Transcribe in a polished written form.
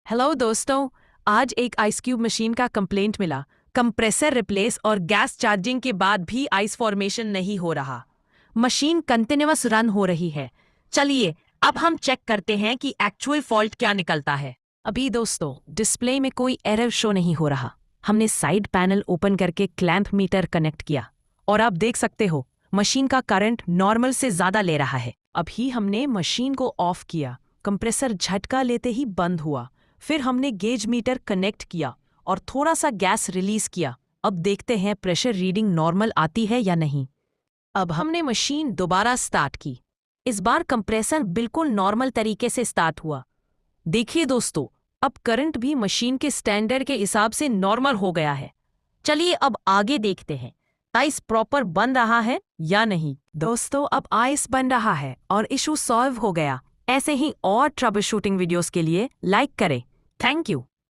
Hello दोस्तों, आज एक आइस क्यूब मशीन का कंप्लेंट मिला। कंप्रेसर रिप्लेस और गैस चार्जिंग के बाद भी आइस फॉर्मेशन नहीं हो रहा। मशीन कंटिन्यूअस रन हो रही है। चलिए अब हम चेक करते हैं कि एक्चुअल फॉल्ट क्या निकलता है। अभी दोस्तों डिस्प्ले में कोई एरर शो नहीं हो रहा। हमने साइड पैनल ओपन करके क्लैंप मीटर कनेक्ट किया और आप देख सकते हो मशीन का करंट नॉर्मल से ज्यादा ले रहा है। अभी हमने मशीन को ऑफ किया, कंप्रेसर झटका लेते ही बंद हुआ। फिर हमने गेज मीटर कनेक्ट किया और थोड़ा सा गैस रिलीज किया। अब देखते हैं प्रेशर रीडिंग नॉर्मल आती है या नहीं। अब हमने मशीन दोबारा स्टार्ट की। इस बार कंप्रेसर बिल्कुल नॉर्मल तरीके से स्टार्ट हुआ। देखिए दोस्तों, अब करंट भी मशीन के स्टैंडर्ड के हिसाब से नॉर्मल हो गया है। चलिए अब आगे देखते हैं आइस प्रॉपर बन रहा है या नहीं। दोस्तों अब आइस बन रहा है और इशू सॉल्व हो गया। ऐसे ही और ट्रबल शूटिंग वीडियोस के लिए लाइक करें। Thank you.